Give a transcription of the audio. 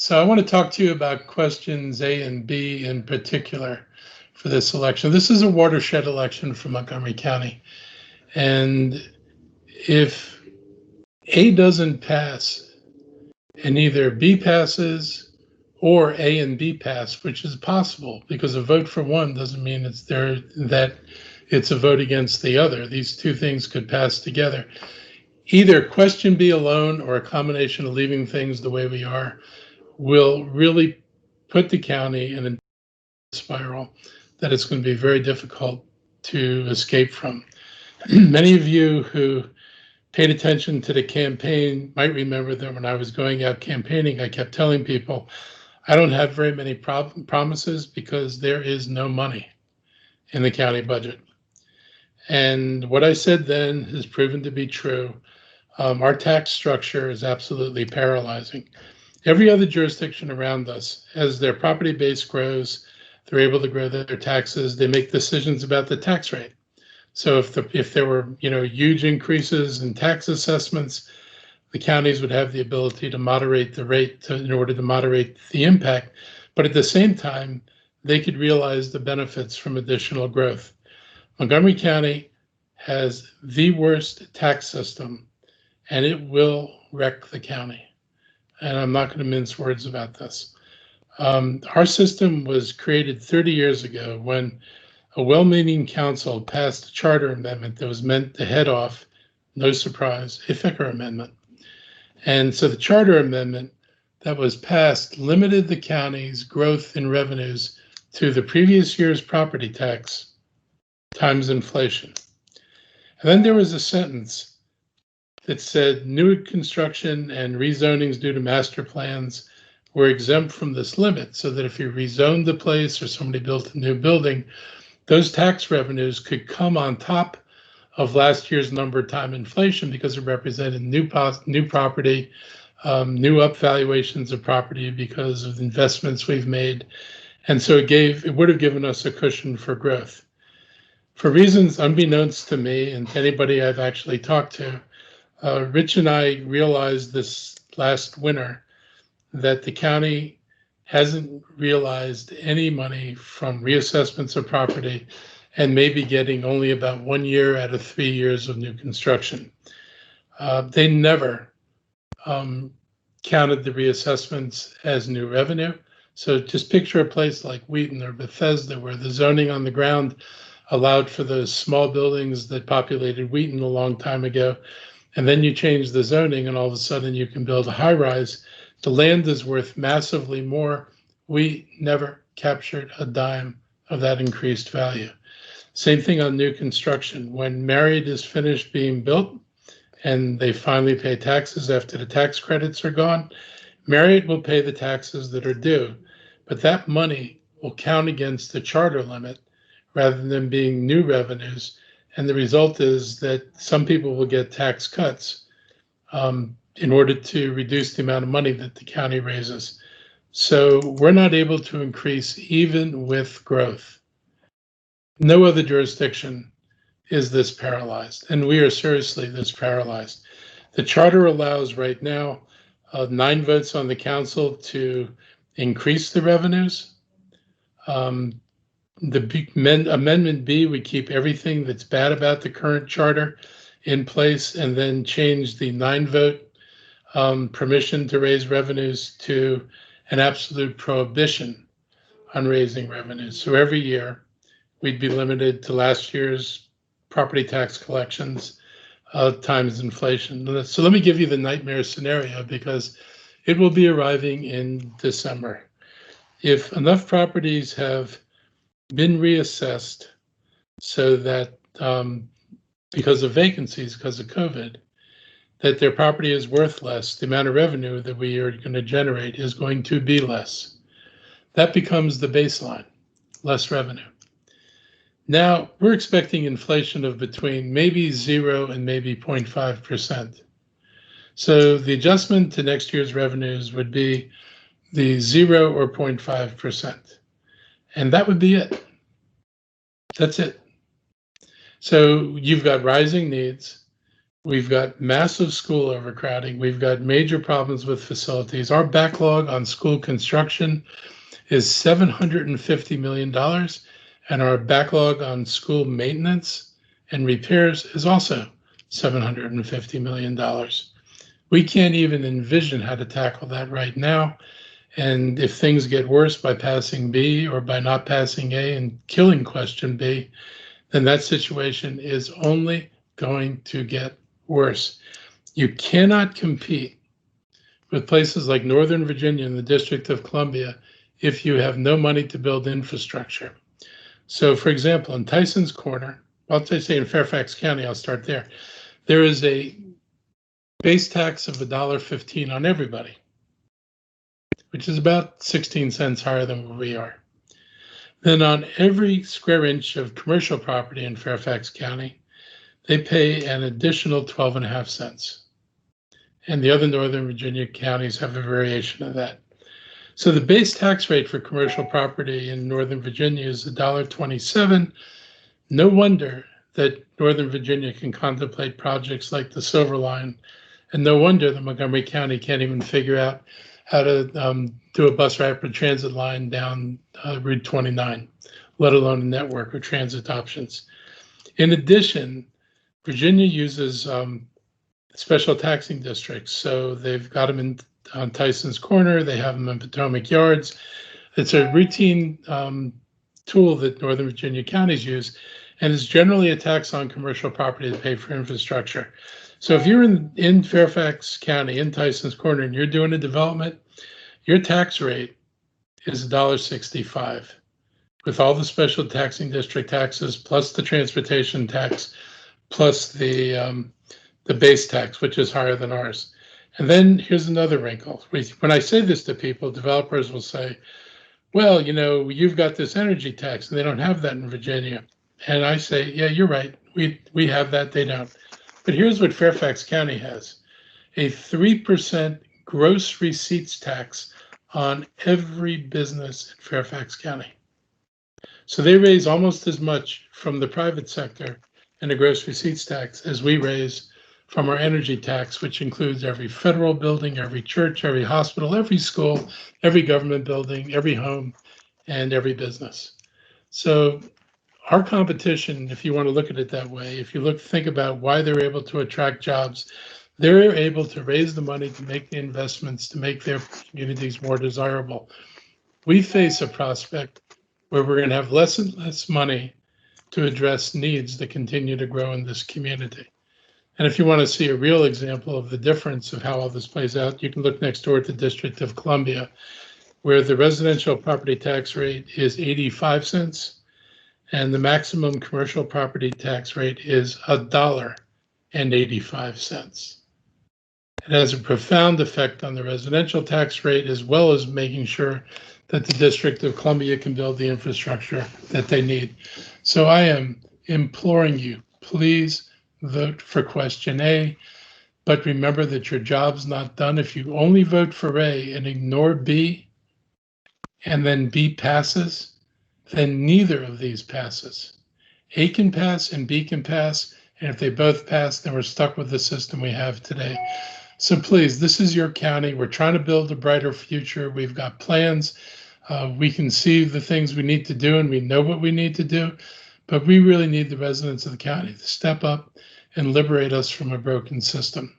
So I want to talk to you about questions A and B in particular for this election. This is a watershed election for Montgomery County. And if A doesn't pass and either B passes or A and B pass, which is possible because a vote for one doesn't mean it's there that it's a vote against the other. These two things could pass together. Either question B alone or a combination of leaving things the way we are will really put the county in a spiral that it's going to be very difficult to escape from. Many of you who paid attention to the campaign might remember that when I was going out campaigning, I kept telling people, I don't have very many promises because there is no money in the county budget. And what I said then has proven to be true. Our tax structure is absolutely paralyzing. Every other jurisdiction around us, as their property base grows, they're able to grow their taxes. They make decisions about the tax rate. So if there were huge increases in tax assessments, the counties would have the ability to moderate the rate in order to moderate the impact. But at the same time, they could realize the benefits from additional growth. Montgomery County has the worst tax system, and it will wreck the county. And I'm not going to mince words about this. Our system was created 30 years ago when a well-meaning council passed a charter amendment that was meant to head off, no surprise, a Ficker amendment. And so the charter amendment that was passed limited the county's growth in revenues to the previous year's property tax times inflation. And then there was a sentence that said new construction and rezonings due to master plans were exempt from this limit, so that if you rezoned the place or somebody built a new building, those tax revenues could come on top of last year's number time inflation because it represented new property, new up valuations of property because of investments we've made. And so it would have given us a cushion for growth. For reasons unbeknownst to me and to anybody I've actually talked to, Rich and I realized this last winter that the county hasn't realized any money from reassessments of property and may be getting only about 1 year out of 3 years of new construction. They never counted the reassessments as new revenue. So just picture a place like Wheaton or Bethesda where the zoning on the ground allowed for those small buildings that populated Wheaton a long time ago. And then you change the zoning and all of a sudden you can build a high rise. The land is worth massively more. We never captured a dime of that increased value. Same thing on new construction. When Marriott is finished being built and they finally pay taxes after the tax credits are gone, Marriott will pay the taxes that are due, but that money will count against the charter limit rather than being new revenues. And the result is that some people will get tax cuts in order to reduce the amount of money that the county raises. So we're not able to increase even with growth. No other jurisdiction is this paralyzed, and we are seriously this paralyzed. The charter allows right now 9 votes on the council to increase the revenues. The Amendment B would keep everything that's bad about the current charter in place and then change the 9-vote permission to raise revenues to an absolute prohibition on raising revenues. So every year we'd be limited to last year's property tax collections times inflation. So let me give you the nightmare scenario because it will be arriving in December. If enough properties have been reassessed so that because of vacancies, because of COVID, that their property is worth less, the amount of revenue that we are going to generate is going to be less. That becomes the baseline, less revenue. Now, we're expecting inflation of between maybe 0 and maybe 0.5%. So the adjustment to next year's revenues would be the 0 or 0.5%. And that would be it. That's it. So you've got rising needs, We've got massive school overcrowding. We've got major problems with facilities. Our backlog on school construction is $750 million, and our backlog on school maintenance and repairs is also $750 million. We can't even envision how to tackle that right now. And if things get worse by passing B or by not passing A and killing question B, then that situation is only going to get worse. You cannot compete with places like Northern Virginia and the District of Columbia if you have no money to build infrastructure. So, for example, in Tyson's Corner, I'll say in Fairfax County, I'll start there. There is a base tax of $1.15 on everybody, which is about 16 cents higher than where we are. Then on every square inch of commercial property in Fairfax County, they pay an additional 12.5 cents. And the other Northern Virginia counties have a variation of that. So the base tax rate for commercial property in Northern Virginia is $1.27. No wonder that Northern Virginia can contemplate projects like the Silver Line, and no wonder that Montgomery County can't even figure out how to do a bus rapid transit line down Route 29, let alone a network of transit options. In addition, Virginia uses special taxing districts. So they've got them on Tyson's Corner, they have them in Potomac Yards. It's a routine tool that Northern Virginia counties use, and it's generally a tax on commercial property to pay for infrastructure. So if you're in Fairfax County, in Tyson's Corner, and you're doing a development, your tax rate is $1.65 with all the special taxing district taxes, plus the transportation tax, plus the base tax, which is higher than ours. And then here's another wrinkle. When I say this to people, developers will say, well, you know, you've got this energy tax and they don't have that in Virginia. And I say, yeah, you're right. We have that, they don't. But here's what Fairfax County has: a 3% gross receipts tax on every business in Fairfax County. So they raise almost as much from the private sector in a gross receipts tax as we raise from our energy tax, which includes every federal building, every church, every hospital, every school, every government building, every home, and every business. So our competition, if you want to look at it that way, if you think about why they're able to attract jobs, they're able to raise the money to make the investments to make their communities more desirable. We face a prospect where we're going to have less and less money to address needs that continue to grow in this community. And if you want to see a real example of the difference of how all this plays out, you can look next door at the District of Columbia, where the residential property tax rate is 85 cents and the maximum commercial property tax rate is $1.85. It has a profound effect on the residential tax rate, as well as making sure that the District of Columbia can build the infrastructure that they need. So I am imploring you, please vote for question A, but remember that your job's not done. If you only vote for A and ignore B, and then B passes, then neither of these passes. A can pass and B can pass, and if they both pass, then we're stuck with the system we have today. So please, this is your county. We're trying to build a brighter future. We've got plans. We can see the things we need to do, and we know what we need to do, but we really need the residents of the county to step up and liberate us from a broken system.